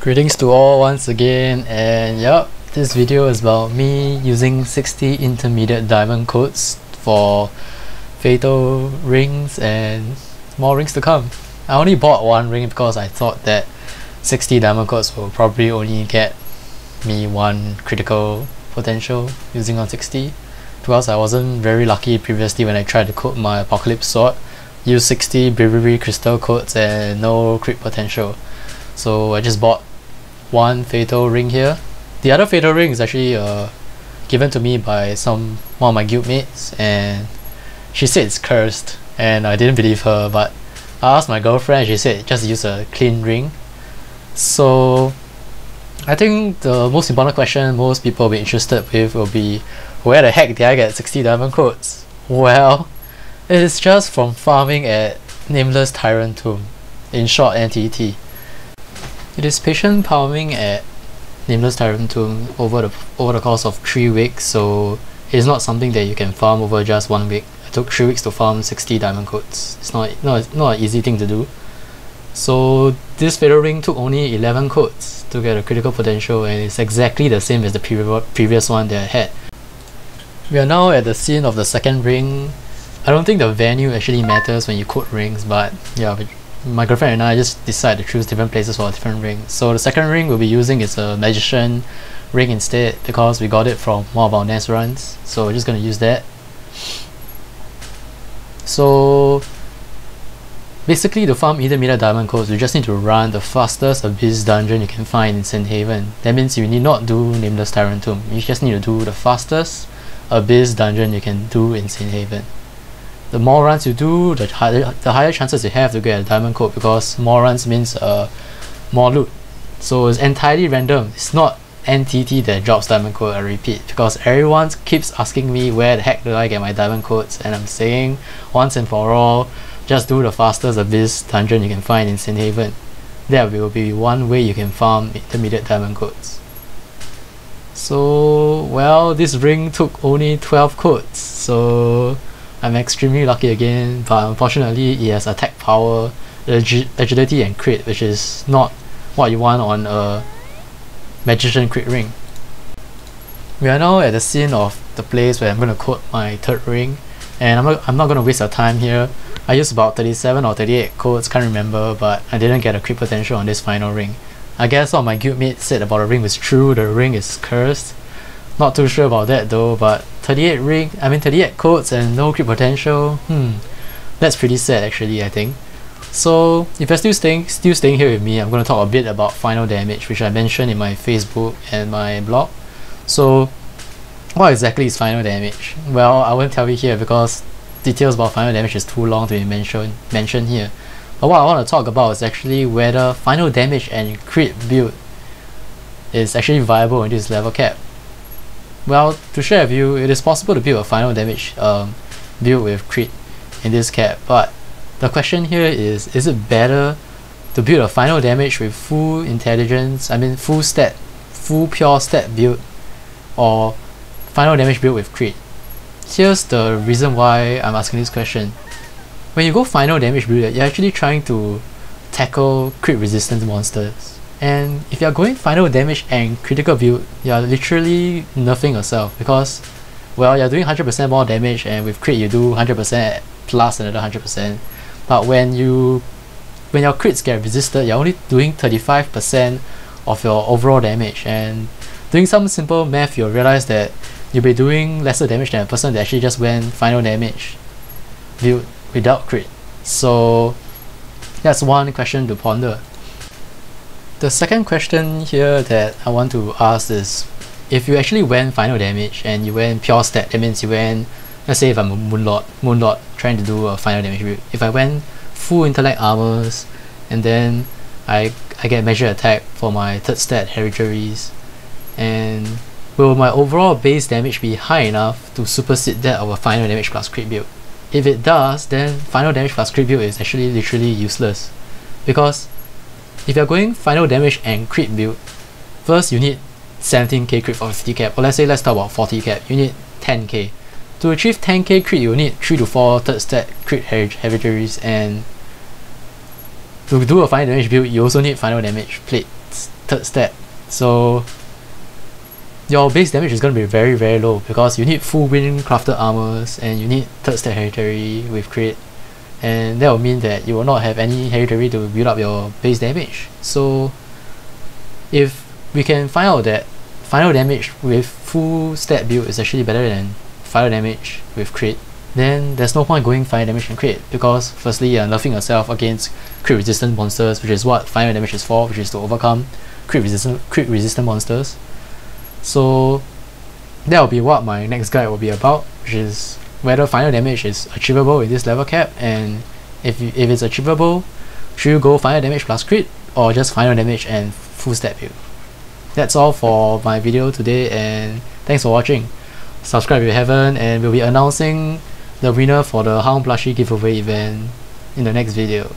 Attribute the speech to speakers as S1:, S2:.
S1: Greetings to all once again, and yep, this video is about me using 60 intermediate diamond codes for fatal rings and more rings to come. I only bought one ring because I thought that 60 diamond codes will probably only get me one critical potential using on 60, because I wasn't very lucky previously when I tried to code my Apocalypse sword. Used 60 bravery crystal codes and no crit potential, so I just bought one fatal ring here. The other fatal ring is actually given to me by one of my guildmates, and she said it's cursed, and I didn't believe her, but I asked my girlfriend and she said just use a clean ring. So I think the most important question most people will be interested with will be, where the heck did I get 60 diamond codes? Well, it is just from farming at Nameless Tyrant Tomb, in short NTT. It is patient farming at Nameless Tyrant Tomb over the course of 3 weeks, so it's not something that you can farm over just 1 week. It took 3 weeks to farm 60 diamond codes. It's not an easy thing to do. So this fatal ring took only 11 codes to get a critical potential, and it's exactly the same as the previous one that I had. We are now at the scene of the second ring. I don't think the venue actually matters when you code rings, but yeah, my girlfriend and I just decided to choose different places for a different ring. So the second ring we'll be using is a magician ring instead, because we got it from one of our nest runs, so we're just going to use that. So basically, to farm intermediate diamond codes, you just need to run the fastest abyss dungeon you can find in St. Haven. That means you need not do Nameless Tyrant Tomb, you just need to do the fastest abyss dungeon you can do in St. Haven. The more runs you do, the higher chances you have to get a diamond code, because more runs means more loot. So it's entirely random. It's not NTT that drops diamond code, I repeat, because everyone keeps asking me where the heck do I get my diamond codes, and I'm saying once and for all, just do the fastest abyss dungeon you can find in St. Haven. That will be one way you can farm intermediate diamond codes. So, well, this ring took only 12 codes, so I'm extremely lucky again, but unfortunately it has attack power, agility and crit, which is not what you want on a magician crit ring. We are now at the scene of the place where I'm going to code my third ring, and I'm not going to waste our time here. I used about 37 or 38 codes, can't remember, but I didn't get a crit potential on this final ring. I guess what my guildmate said about the ring was true, the ring is cursed. Not too sure about that though, but 38 codes and no crit potential, that's pretty sad actually, I think. So if you're still staying here with me, I'm going to talk a bit about final damage, which I mentioned in my Facebook and my blog. So what exactly is final damage? Well, I won't tell you here because details about final damage is too long to be mentioned here. But what I want to talk about is actually whether final damage and crit build is actually viable in this level cap. Well, to share with you, it is possible to build a final damage build with crit in this cap, but the question here is it better to build a final damage with full intelligence, full pure stat build, or final damage build with crit? Here's the reason why I'm asking this question. When you go final damage build, you're actually trying to tackle crit resistant monsters. And if you're going final damage and critical build, you're literally nerfing yourself, because, well, you're doing 100% more damage, and with crit you do 100% plus another 100%. But when your crits get resisted, you're only doing 35% of your overall damage, and doing some simple math, you'll realize that you'll be doing lesser damage than a person that actually just went final damage build without crit. So that's one question to ponder. The second question here that I want to ask is, if you actually went final damage and you went pure stat, that means you went, let's say if I'm a Moonlord trying to do a final damage build, if I went full intellect armors and then I get measure attack for my third stat heritaries, and will my overall base damage be high enough to supersede that of a final damage plus crit build? If it does, then final damage plus crit build is actually literally useless, because if you're going final damage and crit build, first you need 17k crit for 50 cap, or let's talk about 40 cap, you need 10k. To achieve 10k crit, you need 3 to 4 third stat crit heritaries, and to do a final damage build, you also need final damage plates third stat. So your base damage is going to be very, very low because you need full wind crafted armors and you need third stat hereditary with crit, and that will mean that you will not have any hereditary to build up your base damage. So if we can find out that final damage with full stat build is actually better than final damage with crit, then there's no point going final damage and crit, because firstly you're nerfing yourself against crit resistant monsters, which is what final damage is for, which is to overcome crit resistant monsters. So that will be what my next guide will be about, which is whether final damage is achievable with this level cap, and if it's achievable, should you go final damage plus crit or just final damage and full stat build. That's all for my video today, and thanks for watching. Subscribe if you haven't, and we'll be announcing the winner for the Hound Plushie giveaway event in the next video.